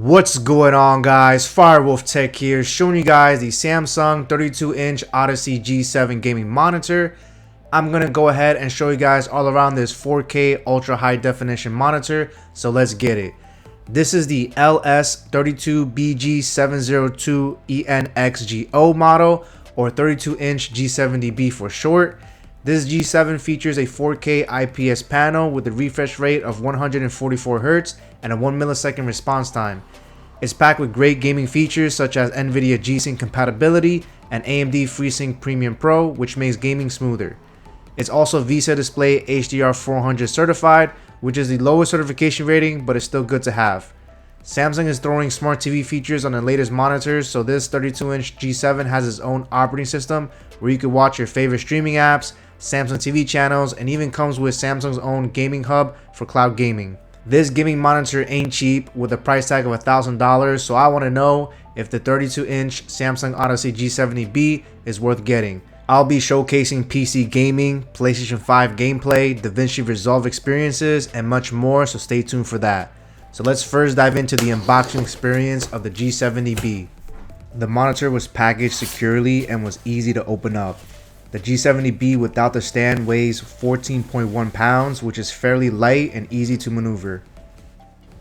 What's going on, guys? Firewolf Tech here, showing you guys the Samsung 32-inch Odyssey G7 gaming monitor. I'm gonna go ahead and show you guys all around this 4K ultra high definition monitor, so let's get it. This is the LS32BG702ENXGO model, or 32-inch G70B for short. This G7 features a 4K IPS panel with a refresh rate of 144 Hz and a 1 millisecond response time. It's packed with great gaming features such as Nvidia G-Sync compatibility and AMD FreeSync Premium Pro, which makes gaming smoother. It's also VESA DisplayHDR 400 certified, which is the lowest certification rating, but it's still good to have. Samsung is throwing smart TV features on the latest monitors, so this 32-inch G7 has its own operating system where you can watch your favorite streaming apps, Samsung TV channels, and even comes with Samsung's own gaming hub for cloud gaming. This gaming monitor ain't cheap with a price tag of $1,000, so I want to know if the 32-inch Samsung Odyssey G70B is worth getting. I'll be showcasing PC gaming, PlayStation 5 gameplay, DaVinci Resolve experiences, and much more, so stay tuned for that. So let's first dive into the unboxing experience of the G70B. The monitor was packaged securely and was easy to open up. The G70B without the stand weighs 14.1 pounds, which is fairly light and easy to maneuver.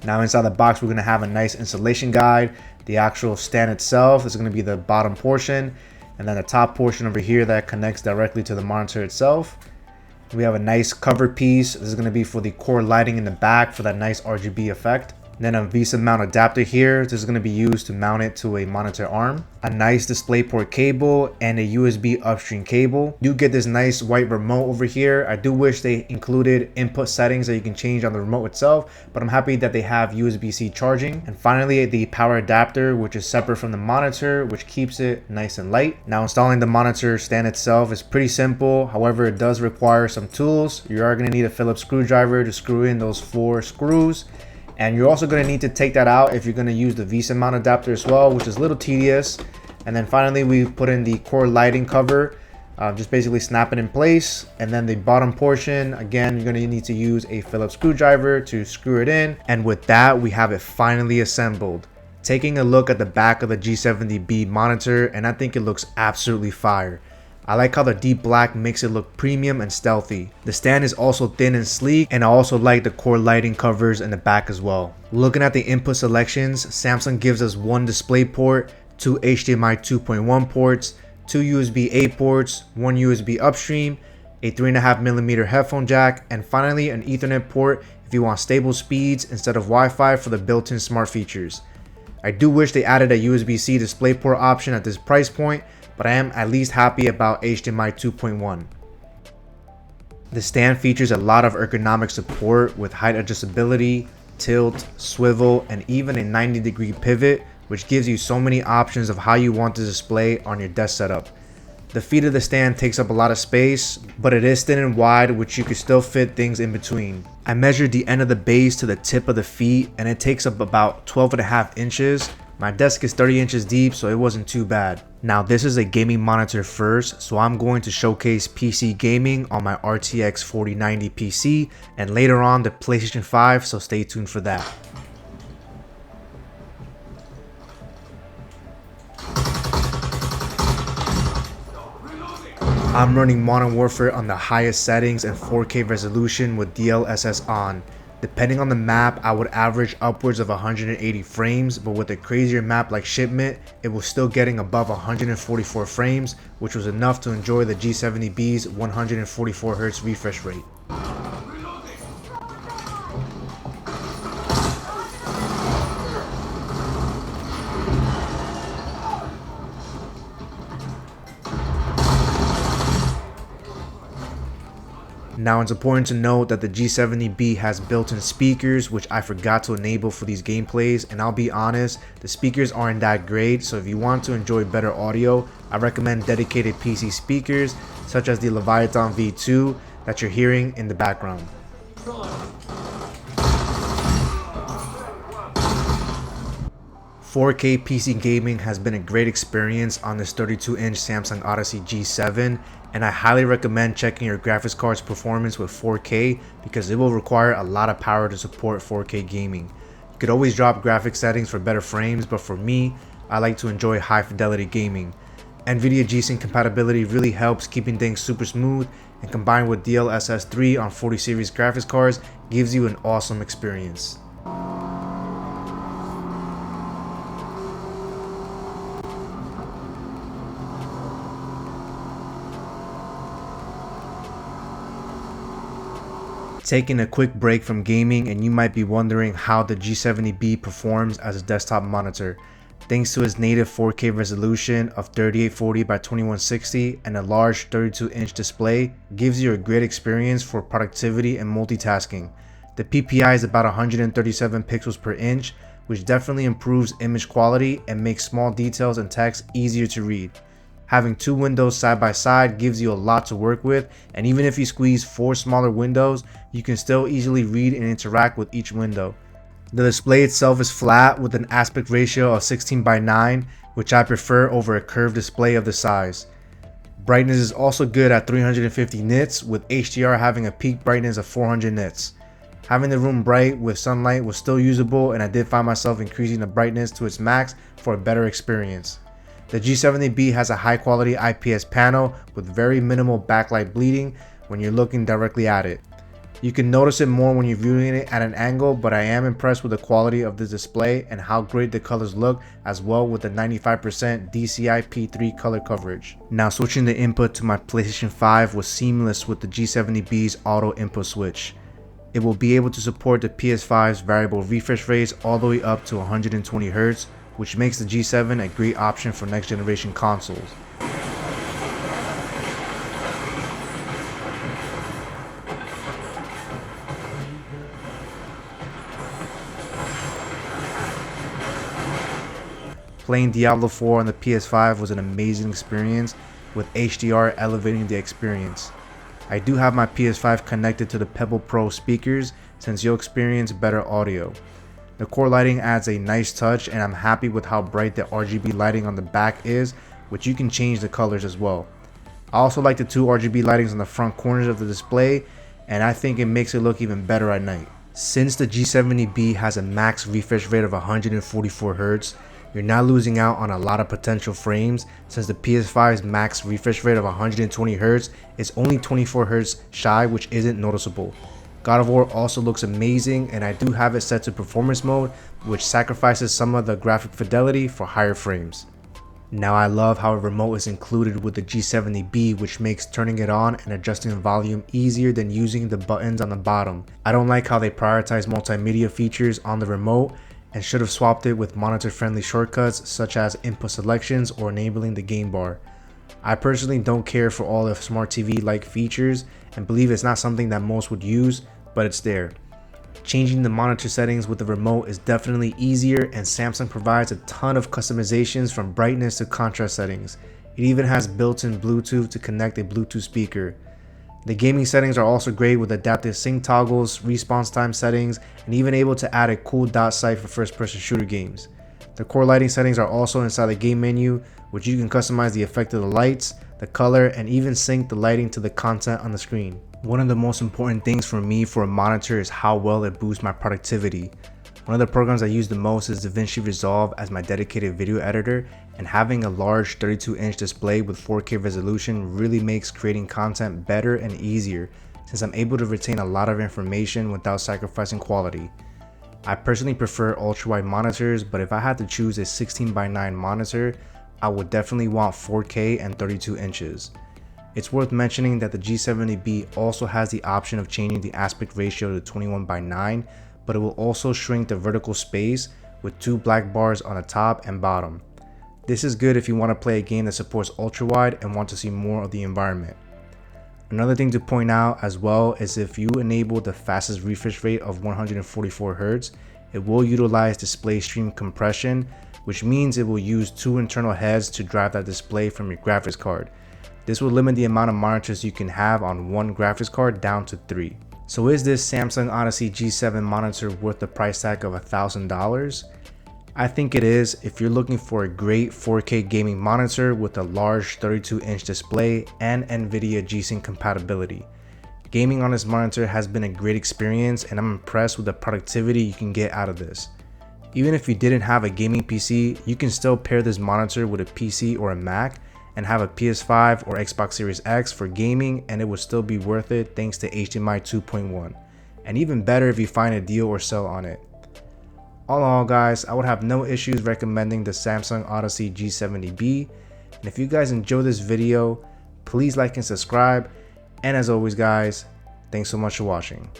Now inside the box we're going to have a nice installation guide. The actual stand itself is going to be the bottom portion, and then the top portion over here that connects directly to the monitor itself. We have a nice cover piece. This is going to be for the core lighting in the back for that nice RGB effect. Then a VESA mount adapter here. This is going to be used to mount it to a monitor arm. A nice DisplayPort cable and a USB upstream cable. You get this nice white remote over here. I do wish they included input settings that you can change on the remote itself, but I'm happy that they have USB-C charging. And finally, the power adapter, which is separate from the monitor, which keeps it nice and light. Now installing the monitor stand itself is pretty simple. However, it does require some tools. You are going to need a Phillips screwdriver to screw in those 4 screws. And you're also going to need to take that out if you're going to use the VESA mount adapter as well, which is a little tedious. And then finally, we've put in the core lighting cover, just basically snap it in place. And then the bottom portion, again, you're going to need to use a Phillips screwdriver to screw it in. And with that, we have it finally assembled. Taking a look at the back of the G70B monitor, and I think it looks absolutely fire. I like how the deep black makes it look premium and stealthy. The stand is also thin and sleek, and I also like the core lighting covers in the back as well. Looking at the input selections, Samsung gives us 1 display port, 2 HDMI 2.1 ports, 2 USB-A ports, 1 USB upstream, a 3.5mm headphone jack, and finally an Ethernet port if you want stable speeds instead of Wi-Fi for the built-in smart features. I do wish they added a USB-C DisplayPort option at this price point, but I am at least happy about HDMI 2.1. The stand features a lot of ergonomic support with height adjustability, tilt, swivel, and even a 90-degree pivot, which gives you so many options of how you want to display on your desk setup. The feet of the stand takes up a lot of space, but it is thin and wide, which you could still fit things in between. I measured the end of the base to the tip of the feet, and it takes up about 12.5 inches. My desk is 30 inches deep, so it wasn't too bad. Now this is a gaming monitor first, so I'm going to showcase PC gaming on my RTX 4090 PC, and later on the PlayStation 5, so stay tuned for that. I'm running Modern Warfare on the highest settings and 4K resolution with DLSS on. Depending on the map, I would average upwards of 180 frames, but with a crazier map like Shipment, it was still getting above 144 frames, which was enough to enjoy the G70B's 144 Hz refresh rate. Now it's important to note that the G70B has built-in speakers, which I forgot to enable for these gameplays, and I'll be honest, the speakers aren't that great, so if you want to enjoy better audio, I recommend dedicated PC speakers such as the Leviathan V2 that you're hearing in the background. 4K PC gaming has been a great experience on this 32-inch Samsung Odyssey G7, and I highly recommend checking your graphics card's performance with 4K because it will require a lot of power to support 4K gaming. You could always drop graphic settings for better frames, but for me, I like to enjoy high fidelity gaming. Nvidia G-Sync compatibility really helps keeping things super smooth, and combined with DLSS 3 on 40 series graphics cards gives you an awesome experience. Taking a quick break from gaming, and you might be wondering how the G70B performs as a desktop monitor. Thanks to its native 4K resolution of 3840 by 2160 and a large 32-inch display, gives you a great experience for productivity and multitasking. The PPI is about 137 pixels per inch, which definitely improves image quality and makes small details and text easier to read. Having two windows side by side gives you a lot to work with, and even if you squeeze 4 smaller windows, you can still easily read and interact with each window. The display itself is flat with an aspect ratio of 16:9, which I prefer over a curved display of this size. Brightness is also good at 350 nits, with HDR having a peak brightness of 400 nits. Having the room bright with sunlight was still usable, and I did find myself increasing the brightness to its max for a better experience. The G70B has a high quality IPS panel with very minimal backlight bleeding when you're looking directly at it. You can notice it more when you're viewing it at an angle, but I am impressed with the quality of the display and how great the colors look, as well with the 95% DCI-P3 color coverage. Now switching the input to my PlayStation 5 was seamless with the G70B's auto input switch. It will be able to support the PS5's variable refresh rates all the way up to 120Hz, which makes the G7 a great option for next generation consoles. Playing Diablo 4 on the PS5 was an amazing experience, with HDR elevating the experience. I do have my PS5 connected to the Pebble Pro speakers, since you'll experience better audio. The core lighting adds a nice touch, and I'm happy with how bright the RGB lighting on the back is, which you can change the colors as well. I also like the two RGB lightings on the front corners of the display, and I think it makes it look even better at night. Since the G70B has a max refresh rate of 144Hz, you're not losing out on a lot of potential frames, since the PS5's max refresh rate of 120Hz is only 24Hz shy, which isn't noticeable. God of War also looks amazing, and I do have it set to performance mode, which sacrifices some of the graphic fidelity for higher frames. Now I love how a remote is included with the G70B, which makes turning it on and adjusting the volume easier than using the buttons on the bottom. I don't like how they prioritize multimedia features on the remote, and should have swapped it with monitor friendly shortcuts such as input selections or enabling the game bar. I personally don't care for all the smart TV like features and believe it's not something that most would use, but it's there. Changing the monitor settings with the remote is definitely easier, and Samsung provides a ton of customizations from brightness to contrast settings. It even has built-in Bluetooth to connect a Bluetooth speaker. The gaming settings are also great with adaptive sync toggles, response time settings, and even able to add a cool dot sight for first-person shooter games. The core lighting settings are also inside the game menu, which you can customize the effect of the lights, the color, and even sync the lighting to the content on the screen. One of the most important things for me for a monitor is how well it boosts my productivity. One of the programs I use the most is DaVinci Resolve as my dedicated video editor, and having a large 32-inch display with 4K resolution really makes creating content better and easier, since I'm able to retain a lot of information without sacrificing quality. I personally prefer ultra-wide monitors, but if I had to choose a 16:9 monitor, I would definitely want 4K and 32 inches. It's worth mentioning that the G70B also has the option of changing the aspect ratio to 21:9, but it will also shrink the vertical space with two black bars on the top and bottom. This is good if you want to play a game that supports ultra-wide and want to see more of the environment. Another thing to point out as well is if you enable the fastest refresh rate of 144Hz, it will utilize display stream compression, which means it will use two internal heads to drive that display from your graphics card. This will limit the amount of monitors you can have on one graphics card down to 3. So is this Samsung Odyssey G7 monitor worth the price tag of $1,000? I think it is if you're looking for a great 4K gaming monitor with a large 32-inch display and Nvidia G-Sync compatibility. Gaming on this monitor has been a great experience, and I'm impressed with the productivity you can get out of this. Even if you didn't have a gaming PC, you can still pair this monitor with a PC or a Mac and have a PS5 or Xbox Series X for gaming, and it would still be worth it thanks to HDMI 2.1. And even better if you find a deal or sell on it. All in all guys, I would have no issues recommending the Samsung Odyssey G70B. And if you guys enjoyed this video, please like and subscribe. And as always guys, thanks so much for watching.